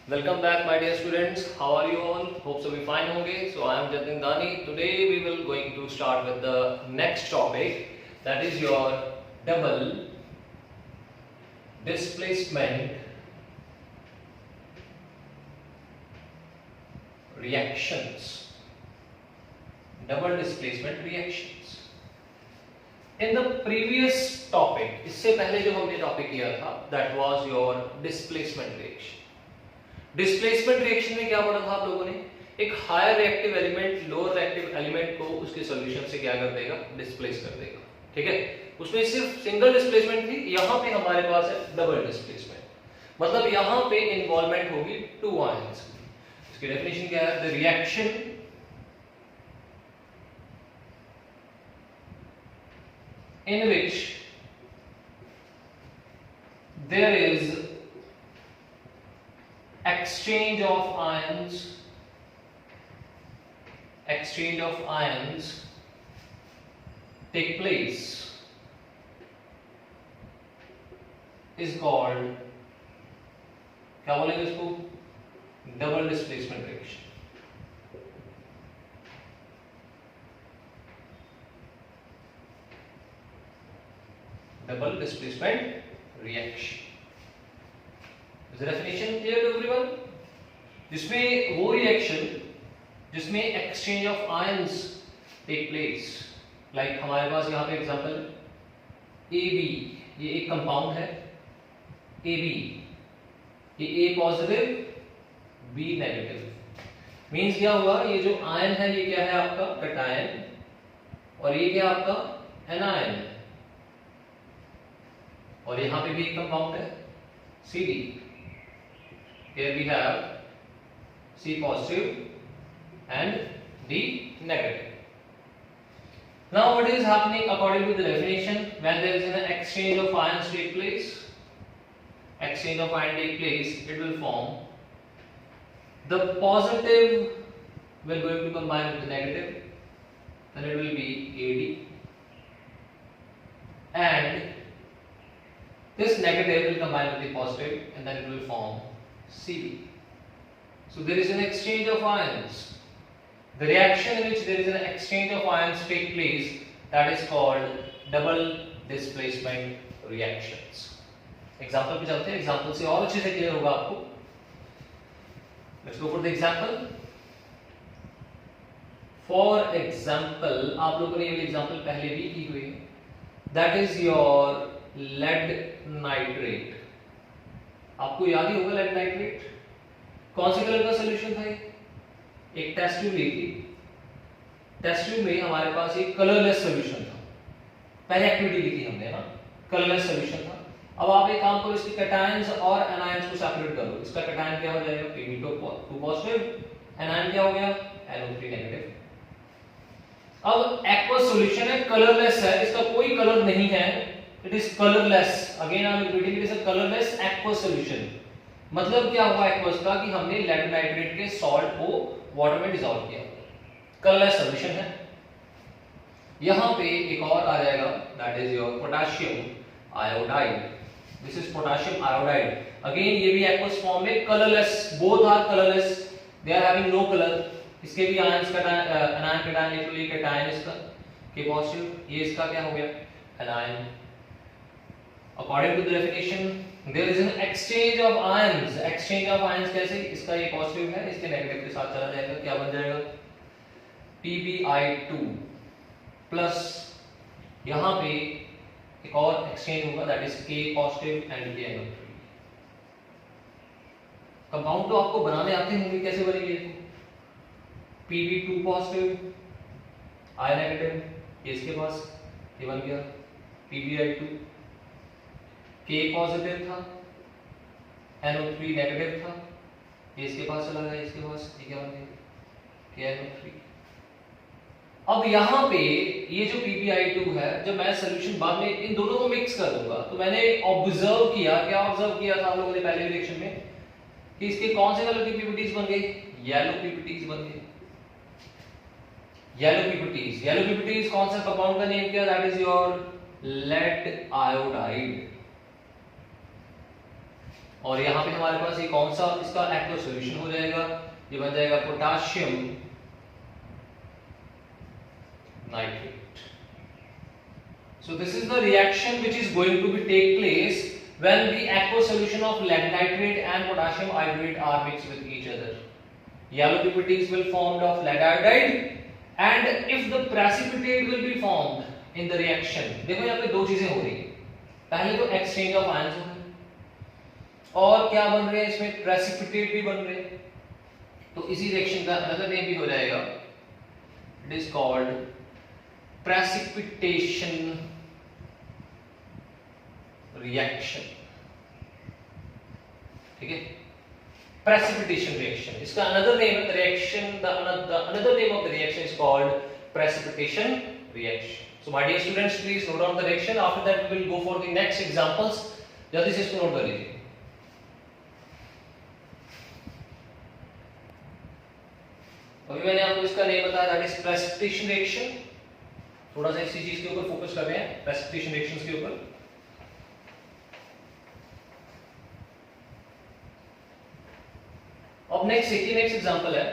Welcome back, my dear students. How are you all? Hope so be fine होंगे. So I am Jatin Dani. Today we will going to start with the next topic, that is your double displacement reactions. Double displacement reactions. In the previous topic, इससे पहले जो हमने topic किया था, that was your displacement reaction. Displacement reaction में क्या पढ़ा था आप लोगों ने? एक higher reactive element lower reactive element को उसके सॉल्यूशन से क्या कर देगा? डिस्प्लेस कर देगा. ठीक है, उसमें सिर्फ सिंगल डिस्प्लेसमेंट थी. यहां पे हमारे पास है डबल डिस्प्लेसमेंट, मतलब यहां पे इन्वॉल्वमेंट होगी टू आयंस की. इसकी डेफिनेशन क्या है? The reaction in which there is exchange of ions take place is called, क्या बोलेंगे इसको? Double displacement reaction. Double displacement reaction. Is the definition clear to everyone? जिसमें वो रिएक्शन जिसमें exchange of ions take place, like हमारे पास यहाँ पे एग्जांपल AB, ये एक कंपाउंड है AB, ये A positive B negative. Means क्या हुआ? ये जो आयन है ये क्या है आपका? कैटायन. और ये क्या आपका? एनायन. और यहां पे भी एक कंपाउंड है CD. Here we have C positive and D negative. Now what is happening according to the definition? When there is an exchange of ions take place, it will form the positive will going to combine with the negative, then it will be AD, and this negative will combine with the positive and then it will form Cb. So there is an exchange of ions. The reaction in which there is an exchange of ions take place, that is called double displacement reactions. Example पे चलते हैं. Example से और अच्छे से clear होगा आपको. Let's go for the example. For example, आप लोगों ने ये example पहले भी की हुई है. That is your lead nitrate. आपको याद ही होगा लेड नाइट्रेट कौन से कलर का सॉल्यूशन था? एक टेस्ट ट्यूब ली थी. टेस्ट ट्यूब में हमारे पास एक कलरलेस सॉल्यूशन था. पहले एक्टिविटी की थी हमने ना, कलरलेस सॉल्यूशन था. अब आप एक काम करो, इसके कैटायंस और एनायंस को सेपरेट करो. इसका कैटायन क्या हो जाएगा? Pb2 positive. एनायन क्या हो गया? NO3 negative. अब एक्वस सॉल्यूशन है, कलरलेस है, इसका कोई कलर नहीं है. It is colorless. Again I am repeating, it is a colorless aqueous solution. मतलब क्या हुआ aqueous का? कि हमने लेड नाइट्रेट के सॉल्ट को वाटर में डिसॉल्व किया. कलरलेस सॉल्यूशन है. यहां पे एक और आ जाएगा, that is your potassium iodide. This is potassium iodide. Again ये भी aqueous form में colorless. Both are colorless. They are having no color. इसके भी आयंस का एनायन कैटायन लिखिए. कैटायन इसका K पॉजिटिव, ये इसका क्या हो गया? Anion. According to the definition, there is an exchange of ions. Exchange of ions कैसे? इसका ये पॉजिटिव है, इसके नेगेटिव के साथ चला जाएगा. क्या बन जाएगा? PbI2 प्लस यहाँ पे एक और एक्सचेंज होगा, that is K positive and KNO3. Compound तो आपको बनाने आते होंगे, कैसे बनेंगे? Pb2 पॉजिटिव, I नेगेटिव, ये इसके पास ये बन गया PbI2. K पॉजिटिव था, NO3 नेगेटिव था, ये इसके पास चला गया, इसके पास ये क्या बन गया? KNO3. अब यहाँ पे ये जो PbI2 है, जब मैं सॉल्यूशन बाद में इन दोनों को मिक्स कर दूंगा, तो मैंने ऑब्जर्व किया, क्या ऑब्जर्व किया था हम लोगों ने पहले रिएक्शन में, कि इसके कौन से कलर की PPTs बन गई? येलो PPTs बन गई. Yellow PPTs. येलो PPTs कौन सा कंपाउंड का नेम किया? That is your lead iodide. और यहाँ पे हमारे पास ये कौन सा इसका एक्वस सॉल्यूशन हो जाएगा, ये बन जाएगा potassium nitrate. So this is the reaction which is going to be take place when the aqueous solution of lead nitrate and potassium iodide are mixed with each other. Yellow PPTs will formed of lead iodide, and if the precipitate will be formed in the reaction, देखो यहाँ पे दो चीजें हो रही है, पहले तो exchange of ions हो रहा है और क्या बन रहे हैं इसमें precipitate भी बन रहे हैं। तो इसी रिएक्शन का अनदर नेम भी हो जाएगा, it is called precipitation reaction. ठीक है, precipitation reaction, इसका another name reaction, the another name of the reaction is called precipitation reaction. So my dear students, please note down the reaction. After that we will go for the next examples. जल्दी से इसको note कर लीजिए। अभी मैंने आपको इसका name बताया, that is precipitation reaction। थोड़ा सा इसी चीज के ऊपर फोकस कर रहे हैं, precipitation reactions के ऊपर। अब नेक्स्ट देखिए, नेक्स्ट एग्जांपल है,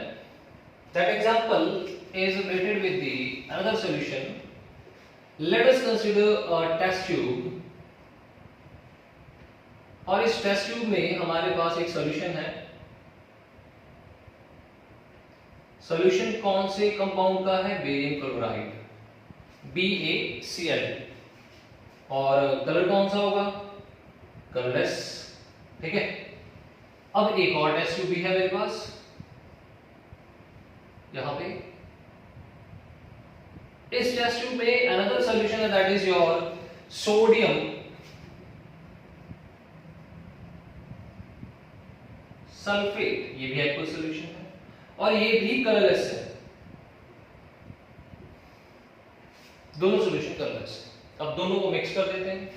that example is related with the another solution. Let us consider a test tube, और इस टेस्ट ट्यूब में हमारे पास एक सॉल्यूशन है। सॉल्यूशन कौन से कंपाउंड का है? बेरियम क्लोराइड, BaCl, और कलर कौन सा होगा? कलरलेस। ठीक है, अब एक और टेस्ट ट्यूब भी है मेरे पास यहां पे। इस टेस्ट ट्यूब में अनदर सॉल्यूशन है, that is your sodium sulphate. ये भी एक्वस सॉल्यूशन है और ये भी कलरलेस है, दोनों सॉल्यूशन कलरलेस है। अब दोनों को मिक्स कर देते हैं।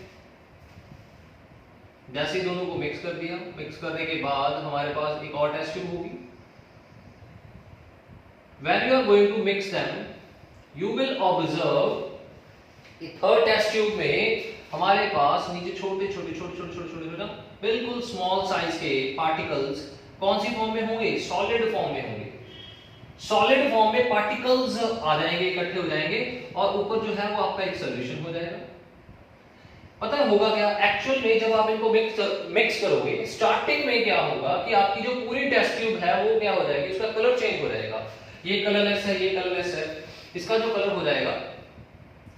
जैसे दोनों को मिक्स कर दिया, मिक्स करने के बाद हमारे पास एक और टेस्ट ट्यूब होगी। When you are going to mix them, you will observe third test tube में हमारे पास नीचे छोटे छोटे ना बिल्कुल स्मॉल साइज के पार्टिकल्स कौन सी फॉर्म में होंगे? सॉलिड फॉर्म में होंगे। सॉलिड फॉर्म में पार्टिकल्स आ जाएंगे, इकट्ठे हो जाएंगे, और ऊपर जो है वो आपका एक सॉल्यूशन हो जाएगा। पता है होगा क्या? एक्चुअल में जब आप इनको मिक्स करोगे, स्टार्टिंग में क्या होगा कि आपकी जो पूरी टेस्ट ट्यूब है वो क्या हो जाएगी? उसका कलर चेंज हो जाएगा। ये कलरलेस है, ये कलरलेस है। इसका जो कलर हो जाएगा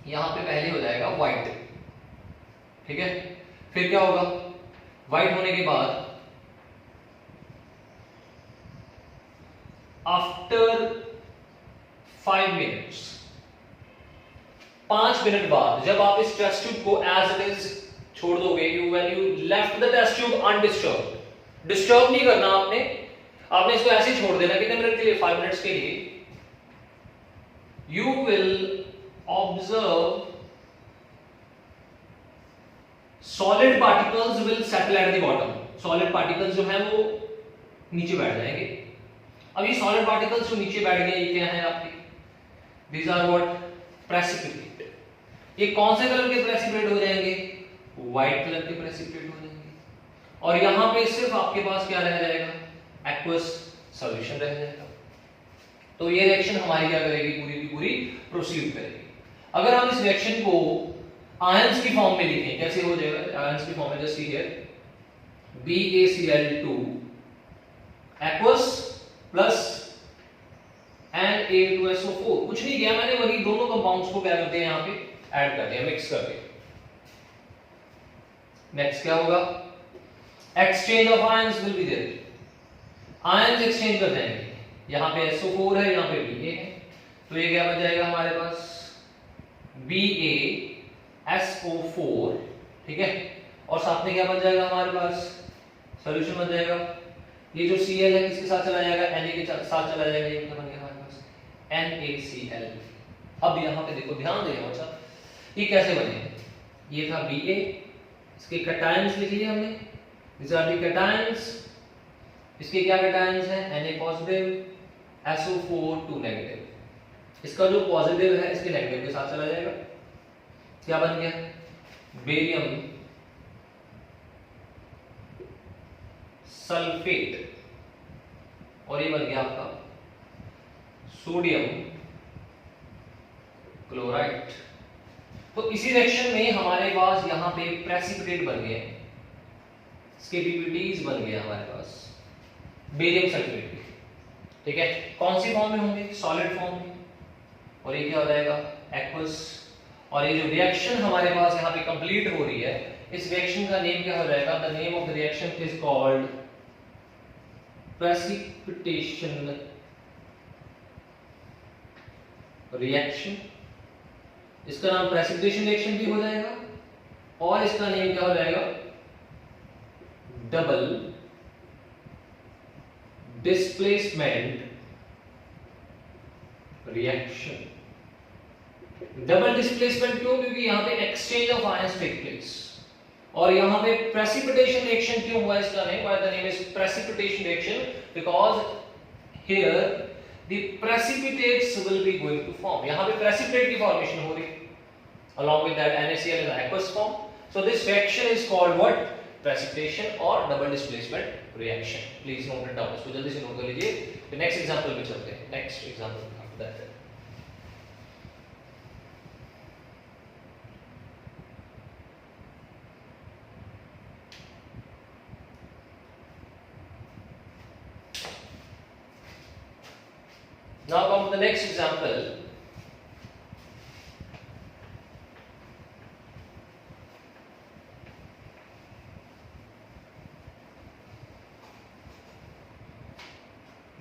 यहां पे पहले हो जाएगा व्हाइट। ठीक है, फिर क्या होगा? व्हाइट होने के बाद आफ्टर 5 मिनट्स, 5 मिनट बाद जब आप इस टेस्ट ट्यूब को एज इट इज छोड़ दोगे, when you left the test tube undisturbed, disturb नहीं करना आपने इसको ऐसे ही छोड़ देना कितने मिनट के लिए? 5 मिनट्स के लिए। You will observe solid particles will settle at the bottom. Solid particles जो है वो नीचे बैठ जाएंगे। अब ये सॉलिड पार्टिकल्स जो नीचे बैठ गए, ये क्या है आपके? These are what? प्रेसिपिटेट। ये कौन से कलर के प्रेसिपिटेट हो जाएंगे? व्हाइट कलर के प्रेसिपिटेट हो जाएंगे। और यहां पे सिर्फ आपके पास क्या रह जाएगा? एक्वस सॉल्यूशन रह जाएगा। तो ये रिएक्शन हमारी क्या करेगी? पूरी की पूरी प्रोसीड करेगी। अगर हम इस रिएक्शन को आयंस की फॉर्म में लिखें, कैसे हो जाएगा? आयंस की फॉर्म में just here BaCl2 aqueous plus Na2SO4। कुछ नहीं किया मैंने, वही दोनों कंपाउंड्स को क्या करते हैं यहाँ पे ऐड कर दिया, मिक्स कर दिया। नेक्स्ट क्या होगा? Exchange of ions will be there. Ions exchange कर जाएंगे। यहाँ पे SO4 है, यहाँ पे Ba है, तो ये क्या बन जाएगा हमारे पास? BaSO4। ठीक है, और साथ में क्या बन जाएगा हमारे पास? सॉल्यूशन बन जाएगा। ये जो Cl है किसके साथ चला जाएगा? Na के साथ चला जाएगा। ये क्या बन गया हमारे पास? NaCl। अब यहाँ पे देखो, ध्यान देना बच्चा, ये कैसे बने? ये था Ba, इसके कैटायंस लिख लिए हमने, these are the cations। इसके क्या कैटायंस हैं? Na positive, SO4 2 negative. इसका जो पॉजिटिव है इसके नेगेटिव के साथ चला जाएगा। क्या बन गया? बेरियम सल्फेट, और ये बन गया आपका सोडियम क्लोराइड। तो इसी रिएक्शन में हमारे पास यहाँ पे प्रेसिपिटेट बन गए, इसके पीपीटीज बन गए हमारे पास बेरियम सल्फेट के। ठीक है, कौन सी फॉर्म में होंगे? सॉलिड फॉर्म में। और ये क्या हो जाएगा? एक्वस। और ये जो रिएक्शन हमारे पास यहाँ पे कंप्लीट हो रही है, इस रिएक्शन का नेम क्या हो जाएगा? The name of the reaction is called precipitation reaction. इसका नाम प्रेसिपिटेशन रिएक्शन भी हो जाएगा, और इसका नेम क्या हो जाएगा? Double displacement reaction. Double displacement क्यों? क्योंकि यहां पे exchange of ions take place, और यहां पे प्रेसिपिटेशन रिएक्शन क्यों हुआ? इसका name, why the name is precipitation reaction? Because here the precipitates will be going to form. यहां पे प्रेसिपिटेट की फॉर्मेशन हो रही है, along with that NaCl is aqueous form. So this reaction is called what? Precipitation or double displacement reaction. Please note it down. इसको जल्दी से note कर लीजिए। फिर नेक्स्ट एग्जांपल में चलते हैं। Next example after that. Now come to the next example.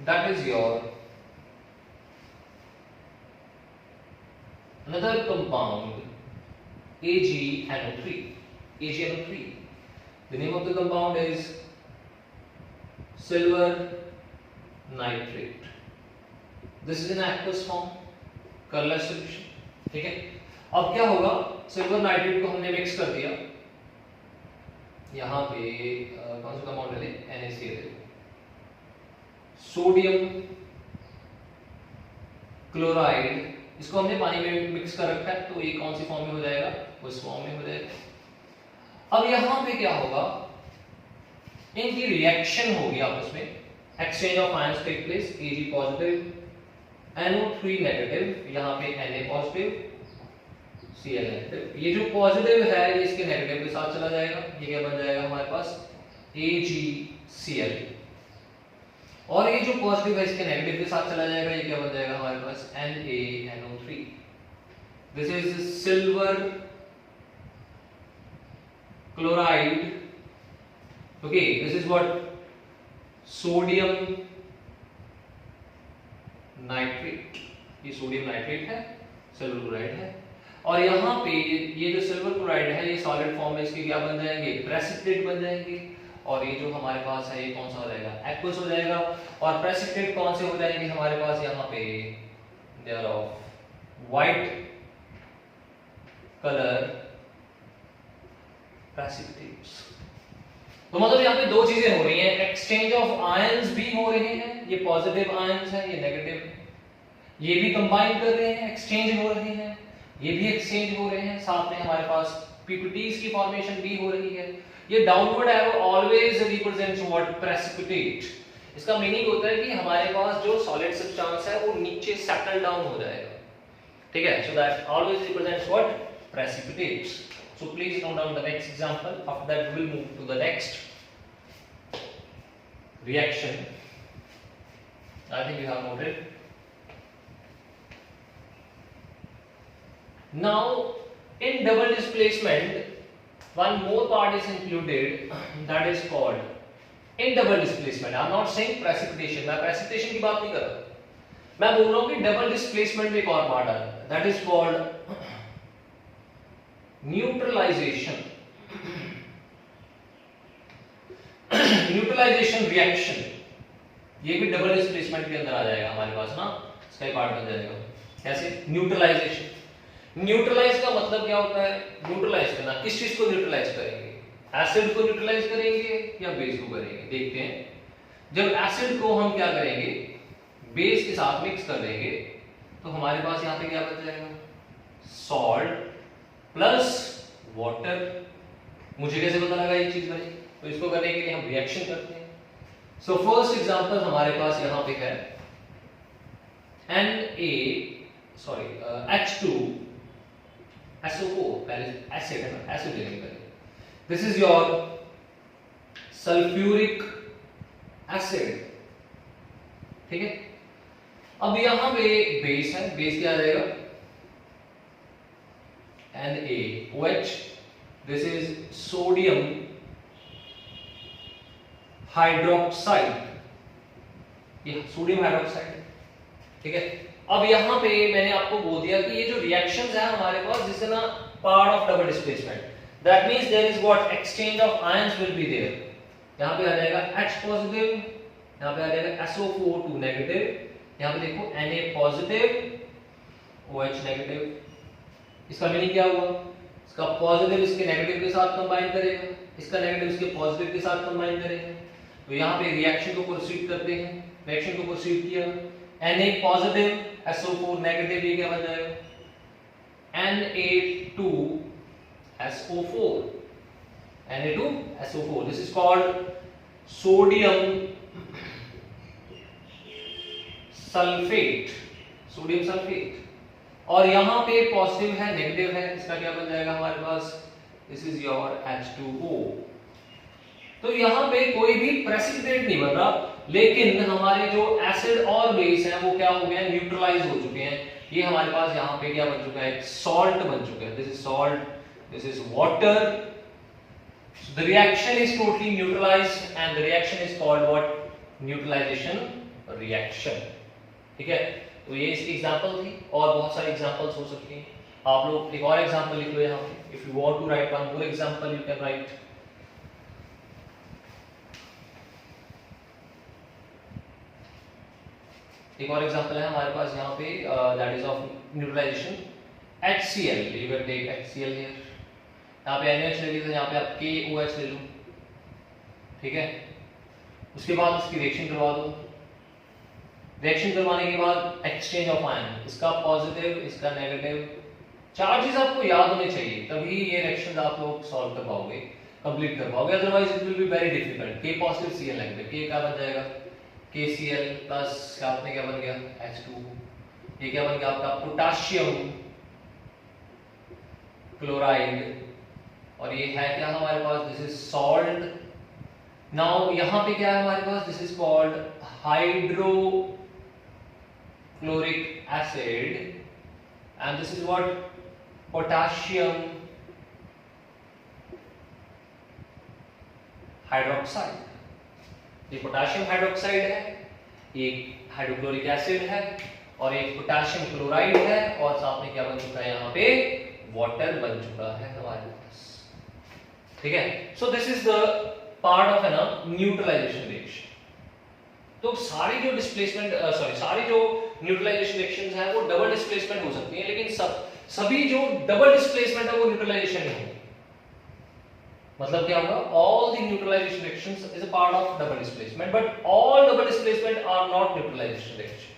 That is your another compound AgNO3. AgNO3. The name of the compound is silver nitrate. This is an aqueous form, colorless solution. ठीक है, अब क्या होगा? Silver nitrate को हमने mix कर दिया, यहाँ पे कौन सा कंपाउंड है? NaCl। सोडियम क्लोराइड, इसको हमने पानी में मिक्स कर रखा है, तो ये कौन सी फॉर्म में हो जाएगा? उस फॉर्म में हो जाएगा। अब यहां पे क्या होगा? इनकी रिएक्शन होगी आपस में, exchange of ions take place, Ag positive NO3 negative, यहाँ पे Na पॉजिटिव Cl नेगेटिव। ये जो पॉजिटिव है ये इसके नेगेटिव के साथ चला जाएगा, ये क्या बन जाएगा हमारे पास? AgCl। और ये जो पॉजिटिव है इसके नेगेटिव के साथ चला जाएगा, ये क्या बन जाएगा हमारे पास? NaNO3। This is silver chloride. Okay, this is what? Sodium nitrate. ये सोडियम नाइट्रेट है, सिल्वर क्लोराइड है, और यहाँ पे ये जो सिल्वर क्लोराइड है ये सॉलिड फॉर्म में इसके क्या बन जाएंगे? प्रेसिपिटेट बन जाएंगे। और ये जो हमारे पास है ये कौन सा हो जाएगा? एक्वस हो जाएगा। और प्रेसिपिटेट कौन से हो जाएंगे हमारे पास? यहाँ पे they are of white colour precipitates. तो मतलब यहाँ पे दो चीजें हो रही हैं, एक्सचेंज ऑफ आयंस भी हो रहे हैं, ये पॉजिटिव आयंस है, ये नेगेटिव, ये भी कंबाइन कर रहे हैं, एक्सचेंज हो रहे हैं, ये भी एक्सचेंज हो रहे हैं, साथ में हमारे पास पीपीटीज की फॉर्मेशन भी हो रही है। ये downward arrow always represents what? Precipitate. इसका मीनिंग होता है कि हमारे पास जो सॉलिड सब्सटेंस है वो नीचे सेटल डाउन हो जाएगा। ठीक है, so that always represents what? Precipitates. So please note down the next example. After that we will move to the next reaction. I think you have noted. Now in double displacement, one more part is included, that is called in double displacement. I am not saying precipitation. मैं precipitation की बात नहीं कर रहा, मैं बोल रहा हूँ कि double displacement में एक और part आता है, that is called neutralization. Neutralization reaction, ये भी डबल डिस्प्लेसमेंट के अंदर आ जाएगा हमारे पास ना, इसका एक पार्ट बन जाएगा। कैसे? न्यूट्रलाइजेशन। न्यूट्रलाइज का मतलब क्या होता है? न्यूट्रलाइज करना। किस चीज को न्यूट्रलाइज करेंगे? एसिड को न्यूट्रलाइज करेंगे या बेस को करेंगे? देखते हैं। जब एसिड को हम क्या करेंगे? बेस के साथ मिक्स कर देंगे, तो हमारे पास यहाँ पे क्या बच जाएगा? Salt plus water. मुझे कैसे पता लगा ये चीज बनी? तो इसको करने के लिए हम रिएक्शन करते हैं। सो फर्स्ट एग्जांपल हमारे पास यहां पे है H2SO4, पहले एसिड है ना, एसिड लेंगे पहले। This is your sulphuric acid, ठीक है। अब यहां पे बेस है, बेस क्या आ जाएगा NaOH। This is sodium hydroxide, ये सोडियम हाइड्रोक्साइड, ठीक है। अब यहां पे मैंने आपको बोल दिया कि ये जो रिएक्शंस है हमारे पास, this is a part of double displacement, that means there is what exchange of ions will be there. यहां पे आ जाएगा H पॉजिटिव, यहां पे आ जाएगा SO4 2 नेगेटिव, यहां पे देखो Na पॉजिटिव OH नेगेटिव। इसका मीनिंग क्या हुआ, इसका पॉजिटिव इसके नेगेटिव के साथ कंबाइन करेगा, इसका नेगेटिव इसके पॉजिटिव के साथ कंबाइन करेगा। तो यहाँ पे रिएक्शन को प्रोसीड करते हैं, रिएक्शन को प्रोसीड किया, Na पॉजिटिव SO4 नेगेटिव, ये क्या बन जाएगा Na2SO4, Na2SO4। This is called sodium sulphate, sodium sulphate. और यहां पे पॉजिटिव है नेगेटिव है, इसका क्या बन जाएगा हमारे पास, दिस इज योर H2O। तो यहां पे कोई भी प्रेसिपिटेट नहीं बन रहा, लेकिन हमारे जो एसिड और बेस हैं वो क्या हो गए, न्यूट्रलाइज हो चुके हैं। ये हमारे पास यहां पे क्या बन चुका है, सॉल्ट बन चुका है। This is salt, this is water. The reaction is totally neutralized and the reaction is called what, neutralization reaction, ठीक है। तो ये इसकी एग्जांपल थी, और बहुत सारी एग्जांपल्स हो सकती हैं। आप लोग एक और एग्जांपल लिख लो यहां पे, if you want to write one more example you can write. एक और एग्जांपल है हमारे पास यहाँ पे, that is of neutralization HCl। You can take HCl here, यहाँ पे NaOH ले लीजिए, यहाँ पे आप KOH ले लो, ठीक है। उसके बाद इसकी रिएक्शन करवा दो, रिएक्शन करवाने के बाद एक्सचेंज ऑफ आयन, इसका पॉजिटिव इसका नेगेटिव, चार्जेस आपको याद होने चाहिए, तभी ये रिएक्शंस आप लोग सॉल्व कर पाओगे, कंप्लीट कर पाओगे, otherwise it will be very difficult. K positive Cl negative, K क्या बन जाएगा KCl प्लस आपने क्या बन गया H2, ये क्या बन गया आपका पोटाशियम क्लोराइड, और ये है क्या हमारे पास, दिस इज सॉल्ट। नाउ यहां पे क्या है हमारे पास, this is called hydrochloric acid and this is what, potassium hydroxide. ये पोटाशियम हाइड्रोक्साइड है, एक हाइड्रोक्लोरिक एसिड है, और एक पोटाशियम क्लोराइड है, और साथ में क्या बन चुका है यहाँ पे, वाटर बन चुका है हमारे पास, ठीक है। So this is the part of an neutralization reaction. तो सारी जो डिस्प्लेसमेंट सारी जो न्यूट्रलाइजेशन रिएक्शंस हैं वो डबल डिस्प्लेसमेंट हो सकती हैं, लेकिन सभी जो डबल डिस्प्लेसमेंट है वो न्यूट्रलाइजेशन नहीं होगी। मतलब क्या होगा, all the neutralisation reactions is a part of double displacement, but all double displacement are not neutralisation reaction.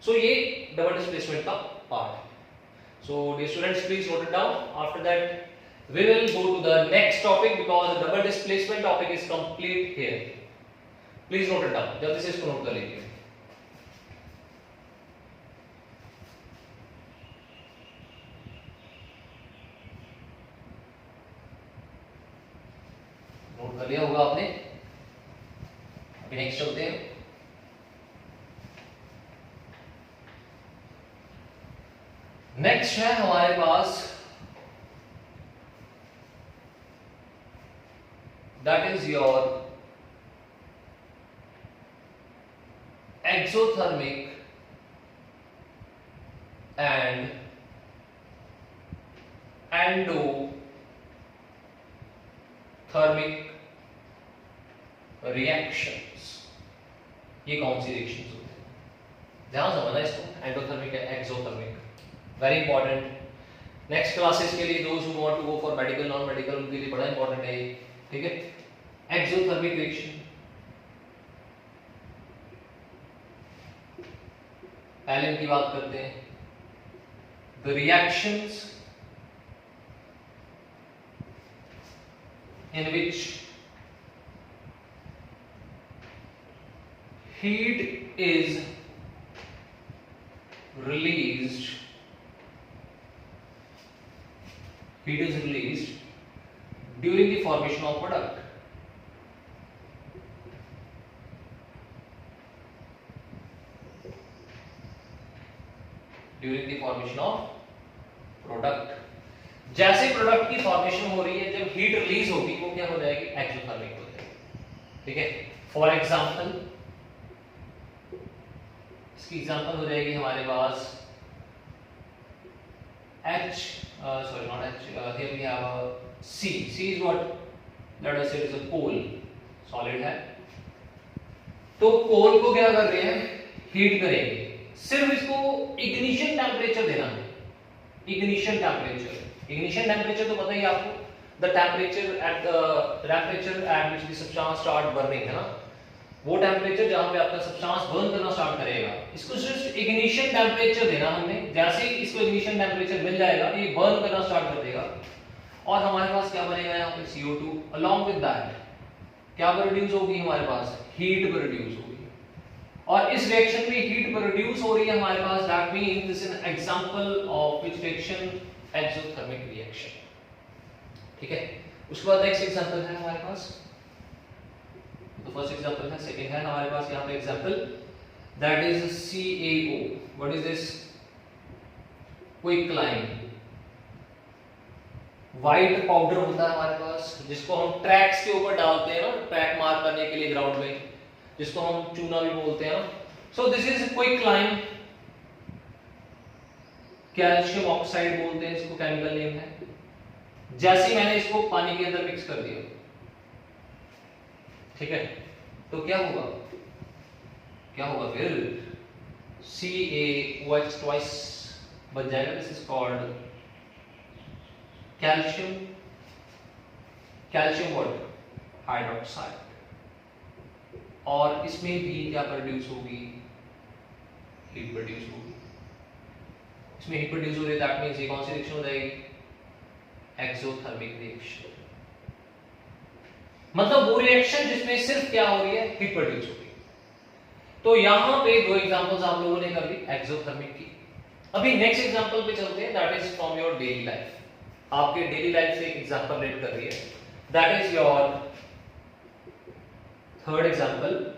So ये डबल डिस्प्लेसमेंट का पार्ट है। So dear students, please note it down. After that we will go to the next topic because the double displacement topic is complete here. Please note it down, जल्दी से इसको note कर लीजिए। Note कर लिया होगा आपने, अभी नेक्स्ट चलते हैं। नेक्स्ट है हमारे पास, that is your exothermic and endothermic reactions। ये कौन सी रिएक्शंस होते हैं, ध्यान समझना इसको, endothermic exothermic, very important. Next classes के लिए those who want to go for medical non medical उनके लिए बड़ा इंपॉर्टेंट है ये, ठीक है। एक्सोथर्मिक रिएक्शन, पहले इनकी बात करते हैं। The reactions in which heat is released during the formation of product. During the formation of product. जैसे प्रोडक्ट की फॉर्मेशन हो रही है, जब हीट रिलीज होगी वो क्या हो जाएगी, एक्सोथर्मिक हो जाएगी। ठीक है, फॉर एग्जांपल इसकी एग्जांपल हो जाएगी हमारे पास H, sorry not H, here we have a C. C is what, let us say it is a coal, solid है। तो कोल को क्या कर रहे हैं, हीट करेंगे, सिर्फ इसको इग्निशन टेम्परेचर देना है। इग्निशन टेम्परेचर तो पता ही आपको, the temperature at which the substance start burning, है ना, वो टेम्परेचर जहां पे आपका सब्सटेंस बर्न करना स्टार्ट करेगा, इसको सिर्फ इग्निशन टेम्परेचर देना हमने। जैसे ही इसको इग्निशन टेम्परेचर मिल जाएगा, ये बर्न करना स्टार्ट कर देगा और हमारे पास क्या बनेगा, यहाँ पे CO2। अलोंग विद दैट क्या प्रोड्यूस होगी, हमारे पास हीट प्रोड्यूस होगी। और इस रिएक्शन में हीट प्रोड्यूस हो रही है हमारे पास, that means this is an example of which reaction, exothermic reaction. ठीक है, उसके बाद नेक्स्ट एग्जांपल है हमारे पास, तो फर्स्ट एग्जांपल है, सेकंड है हमारे पास यहाँ पे example, that is CaO। What is this, quicklime. White powder होता है हमारे पास, जिसको हम ट्रैक्स के ऊपर डालते हैं ना, ट्रैक मार्क करने के लिए ग्राउंड में, जिसको हम चूना भी बोलते हैं ना। So this is quicklime, calcium oxide बोलते हैं इसको, केमिकल नेम है। जैसे मैंने इसको पानी के अंदर मिक्स कर दिया, ठीक है, तो क्या होगा फिर, CaOH ट्वाइस बन जाएगा। This is called calcium water hydroxide. और इसमें भी क्या प्रोड्यूस होगी, हीट प्रोड्यूस होगी। इसमें हीट प्रोड्यूस हो रही है, दैट मींस ये कौन सी रिएक्शन हो जाएगी, एक्सोथर्मिक रिएक्शन। मतलब वो रिएक्शन जिसमें सिर्फ क्या हो रही है, हीट प्रोड्यूस हो रही है। तो यहां पे दो एग्जांपल्स आप लोगों ने कर ली एक्सोथर्मिक की। अभी नेक्स्ट एग्जांपल पे चलते हैं, that is from your daily life. आपके डेली लाइफ से एक एग्जांपल रेट कर रही है, that is your third example.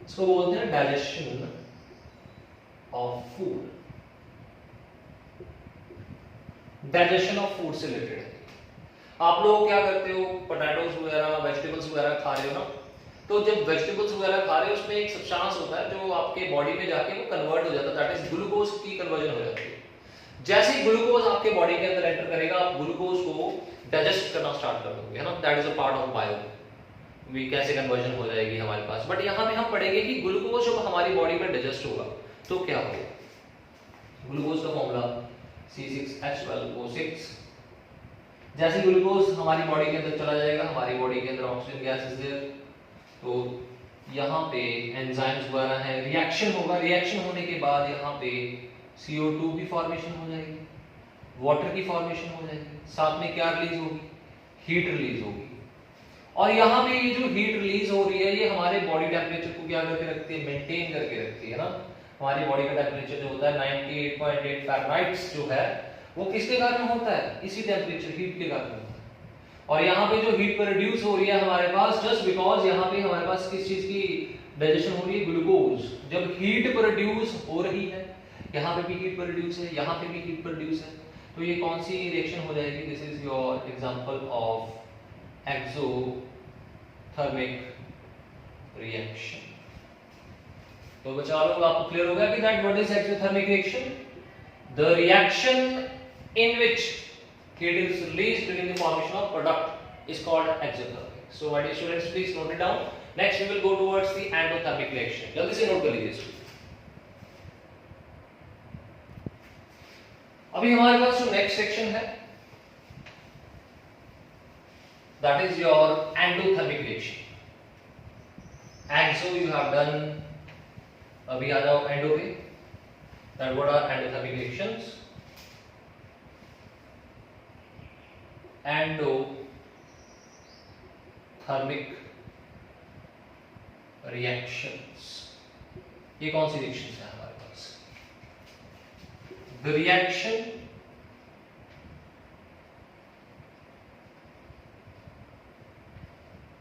इसको बोलते हैं digestion of food. Digestion of food से रिलेटेड है। आप लोग क्या करते हो, पोटैटोज वगैरह, वेजिटेबल्स वगैरह खा रहे हो ना, तो जब वेजिटेबल्स वगैरह खा रहे हो उसमें एक सब्सटेंस होता है जो आपके बॉडी में जाके वो कन्वर्ट हो जाता है, दैट इज ग्लूकोज की कन्वर्जन हो जाती है। जैसे ही ग्लूकोज आपके बॉडी के अंदर एंटर करेगा, आप ग्लूकोज को डाइजेस्ट करना स्टार्ट कर दोगे, है ना, that is a part of bio, we कैसे कन्वर्जन हो जाएगी हमारे पास। बट यहाँ पे हम पढ़ेंगे कि ग्लूकोज जब हमारी बॉडी में डाइजेस्ट होगा तो क्या होगा। ग्लूकोज का फॉर्मूला C6H12O6। जैसे ग्लूकोज हमारी बॉडी के अंदर चला जाएगा, हमारी बॉडी के अंदर ऑक्सीजन गैस इज देयर, तो यहाँ पे एंजाइम्स वगैरह है, रिएक्शन होगा। रिएक्शन होने के बाद यहाँ पे CO2 की फॉर्मेशन हो जाएगी, वाटर की फॉर्मेशन हो जाएगी, साथ में क्या रिलीज होगी, हीट रिलीज होगी। और यहाँ पे ये जो हीट रिलीज हो रही है, ये हमारे बॉडी टेम्परेचर को क्या करके रखती है, मेंटेन करके रखती है ना। हमारी बॉडी का टेम्परेचर जो होता है 98.8 फ़ारेनहाइट जो है, वो किसके कारण होता है, इसी टेम्परेचर हीट के कारण होता है। और यहाँ पे जो हीट प्रोड्यूस हो रही है हमारे पास, जस्ट बिकॉज यहाँ पे हमारे पास किस चीज की डाइजेशन हो रही है, ग्लूकोज। जब हीट प्रोड्यूस हो रही है, यहाँ पे भी हीट प्रोड्यूस है, यहाँ पे भी हीट प्रोड्यूस है, तो ये कौन सी रिएक्शन हो जाएगी, this is your example of exothermic reaction. तो बच्चा लोग आपको क्लियर हो गया कि that what is exothermic reaction, the reaction in which heat is released during the formation of product is called exothermic. So my dear students, please note it down. Next we will go towards the endothermic reaction. जल्दी से note कर लीजिए इसको। अभी हमारे पास जो next section है, that is your endothermic reaction. Exo you have done, अभी आ जाओ endo पे। That what are endothermic reactions? Endothermic reactions. ये कौन सी रिएक्शंस है हमारे पास? The reaction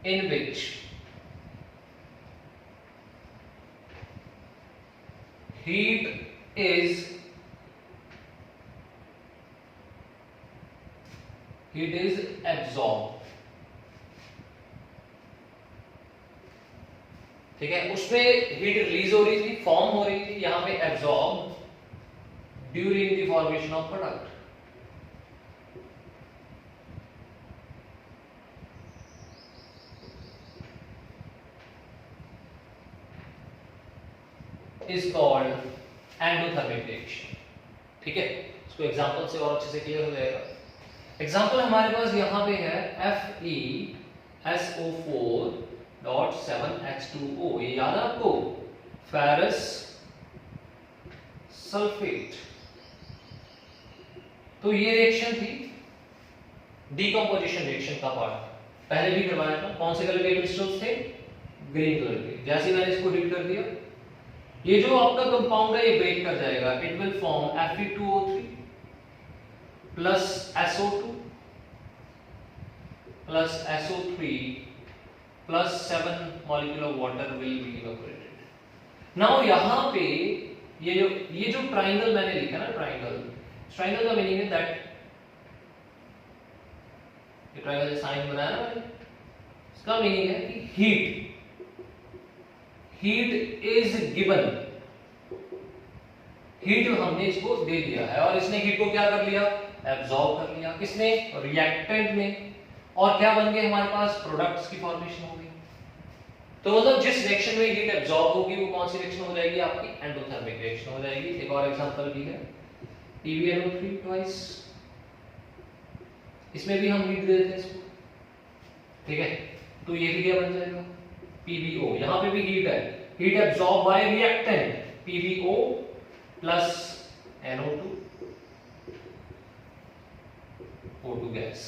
in which heat is absorbed। ठीक है, उसमें हीट रिलीज हो रही थी, फॉर्म हो रही थी, यहां पे absorb during the formation of product. Is called endothermic reaction. ठीक है, इसको एग्जांपल से और अच्छे से क्लियर हो जाएगा। एग्जांपल हमारे पास यहां पे है FeSO4.7H2O। ये याद है आपको? Ferrous sulphate. तो ये रिएक्शन थी डीकंपोजिशन रिएक्शन का पार्ट, पहले भी करवाया था। कौन से कलर के क्रिस्टल्स थे? ग्रीन कलर के। जैसे मैंने इसको हीट कर दिया, ये जो आपका कंपाउंड है ये ब्रेक कर जाएगा। It will form Fe2O3 plus SO2 plus SO3 plus 7 molecule of water will be evaporated. Now यहां पे ये जो ट्रायंगल मैंने लिखा ना, ट्रायंगल का मीनिंग है दैट, ये ट्रायंगल साइन बनाया ना मैंने, इसका मीनिंग है कि हीट इज गिवन। हीट हमने इसको दे दिया है और इसने हीट को क्या कर लिया? एब्जॉर्ब कर लिया। किसने? रिएक्टेंट ने। और क्या बन गए हमारे पास? प्रोडक्ट्स की फॉर्मेशन हो गई। तो मतलब जिस रिएक्शन में हीट एब्जॉर्ब होगी वो कौन सी रिएक्शन हो जाएगी? आपकी एंडोथर्मिक रिएक्शन हो जाएगी। एक और एग्जांपल भी है, PbNO3 ट्वाइस। इसमें भी हम हीट दे देते हैं इसको। ठीक है, तो ये भी क्या बन जाएगा? PbO। यहां पे भी हीट है, heat absorb by reactant PbO plus NO2 O2 gas.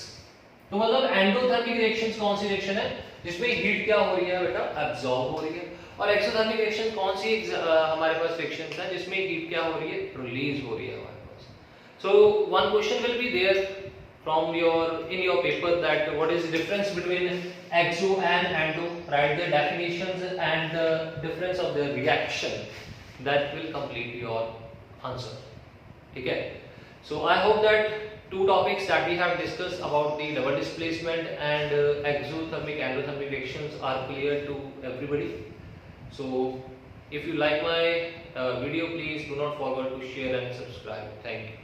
तो मतलब एंडोथर्मिक रिएक्शंस कौन सी रिएक्शन है जिसमें हीट क्या हो रही है बेटा? एब्जॉर्ब हो रही है। और एक्सोथर्मिक रिएक्शन कौन सी हमारे पास रिएक्शंस है जिसमें हीट क्या हो रही है? रिलीज हो रही है हमारे पास। So one question will be there from in your paper that what is the difference between exo and endo, write the definitions and the difference of the reaction, that will complete your answer. ठीक है, so I hope that two topics that we have discussed about the double displacement and exothermic endothermic reactions are clear to everybody. So if you like my video, please do not forget to share and subscribe. Thank you.